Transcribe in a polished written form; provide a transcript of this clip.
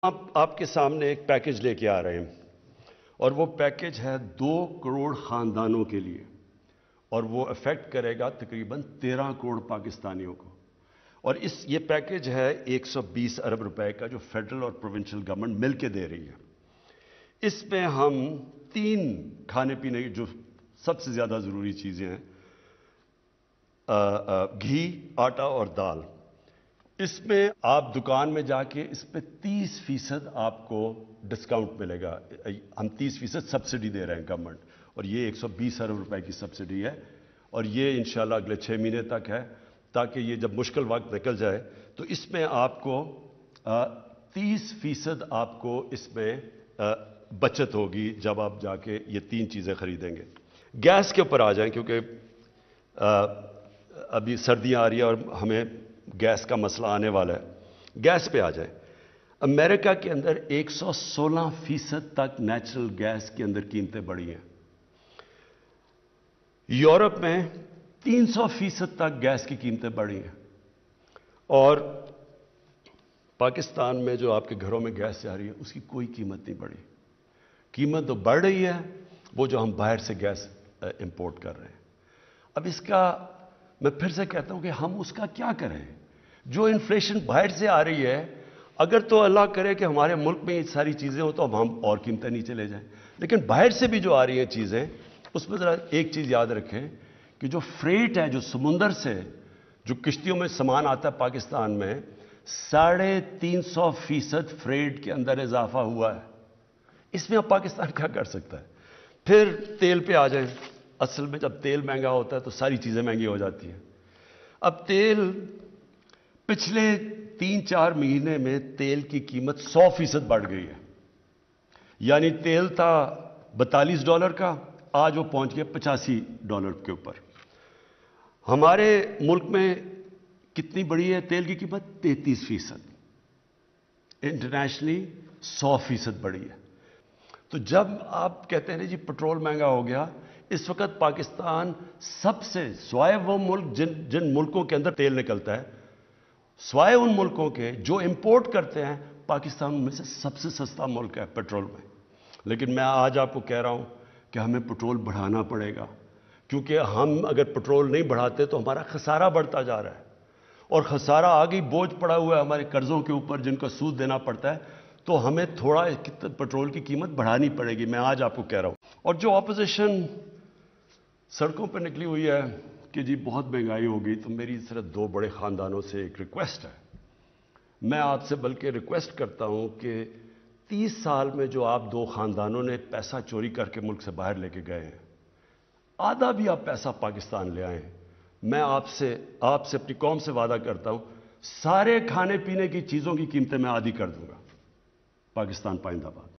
آپ کے سامنے ایک پیکج لے کے آ رہے ہیں اور وہ پیکج ہے 2 کروڑ خاندانوں کے لیے اور وہ افیکٹ کرے گا تقریباً 13 کروڑ پاکستانیوں کو. اور یہ پیکج ہے 120 ارب روپے کا جو فیڈرل اور پروونشل گورنمنٹ مل کے دے رہی ہے. اس میں ہم 3 کھانے پینے کی جو سب سے زیادہ ضروری چیزیں ہیں، گھی، آٹا اور دال. اس میں آپ دکان میں جا کے اس پہ 30% آپ کو ڈسکاؤنٹ ملے گا. ہم 30% سبسڈی دے رہے ہیں گورنمنٹ، اور یہ 120 ارب روپے کی سبسڈی ہے اور یہ انشاءاللہ اگلے 6 مہینے تک ہے، تاکہ یہ جب مشکل وقت نکل جائے تو اس میں آپ کو 30% آپ کو اس میں بچت ہوگی جب آپ جا کے یہ 3 چیزیں خریدیں گے. گیس کے اوپر آ جائیں، کیونکہ ابھی سردیاں آ رہی ہیں اور ہمیں گیس کا مسئلہ آنے والا ہے. گیس پہ آ جائیں. امریکہ کے اندر 116% تک نیچرل گیس کے اندر قیمتیں بڑھی ہیں. یورپ میں 300% تک گیس کی قیمتیں بڑھی ہیں. اور پاکستان میں جو آپ کے گھروں میں گیس جا رہی ہے اس کی کوئی قیمت نہیں بڑھی. قیمت تو بڑھ رہی ہے وہ جو ہم باہر سے گیس امپورٹ کر رہے ہیں. اب اس کا میں پھر سے کہتا ہوں کہ ہم اس کا کیا کریں؟ جو انفلیشن باہر سے آ رہی ہے، اگر تو اللہ کرے کہ ہمارے ملک میں یہ ساری چیزیں ہوں تو ہم اور قیمتیں نیچے لے جائیں، لیکن باہر سے بھی جو آ رہی ہیں چیزیں، اس میں ذرا ایک چیز یاد رکھیں کہ جو فریٹ ہے، جو سمندر سے جو کشتیوں میں سامان آتا ہے پاکستان میں، 350% فریٹ کے اندر اضافہ ہوا ہے. اس میں اب پاکستان کیا کر سکتا ہے؟ پھر تیل پہ آ جائیں. اصل میں جب تیل مہنگا ہوتا ہے تو ساری چیزیں مہنگی ہو جاتی ہیں. اب تیل پچھلے 3-4 مہینے میں تیل کی قیمت 100% بڑھ گئی ہے. یعنی تیل تھا $42 کا، آج وہ پہنچ گیا $85 کے اوپر. ہمارے ملک میں کتنی بڑی ہے تیل کی قیمت؟ 33%. انٹرنیشنلی 100% بڑی ہے. تو جب آپ کہتے ہیں جی پٹرول مہنگا ہو گیا، اس وقت پاکستان سب سے سوائے وہ ملک جن ملکوں کے اندر تیل نکلتا ہے، سوائے ان ملکوں کے جو امپورٹ کرتے ہیں، پاکستان میں سے سب سے سستا ملک ہے پٹرول میں. لیکن میں آج آپ کو کہہ رہا ہوں کہ ہمیں پٹرول بڑھانا پڑے گا، کیونکہ ہم اگر پٹرول نہیں بڑھاتے تو ہمارا خسارہ بڑھتا جا رہا ہے، اور خسارہ آگے بوجھ پڑا ہوا ہے ہمارے قرضوں کے اوپر جن کا سود دینا پڑتا ہے. تو ہمیں تھوڑا پٹرول کی قیمت بڑھانی پڑے گی. میں آج آپ کو کہہ رہا ہوں. اور جو اپوزیشن سڑکوں پر نکلی ہوئی ہے کہ جی بہت مہنگائی ہو گئی، تو میری صرف 2 بڑے خاندانوں سے ایک ریکویسٹ ہے. میں آپ سے بلکہ ریکویسٹ کرتا ہوں کہ 30 سال میں جو آپ 2 خاندانوں نے پیسہ چوری کر کے ملک سے باہر لے کے گئے ہیں، آدھا بھی آپ پیسہ پاکستان لے آئیں. میں آپ سے اپنی قوم سے وعدہ کرتا ہوں، سارے کھانے پینے کی چیزوں کی قیمتیں میں آدھی کر دوں گا. پاکستان پائندہ باد.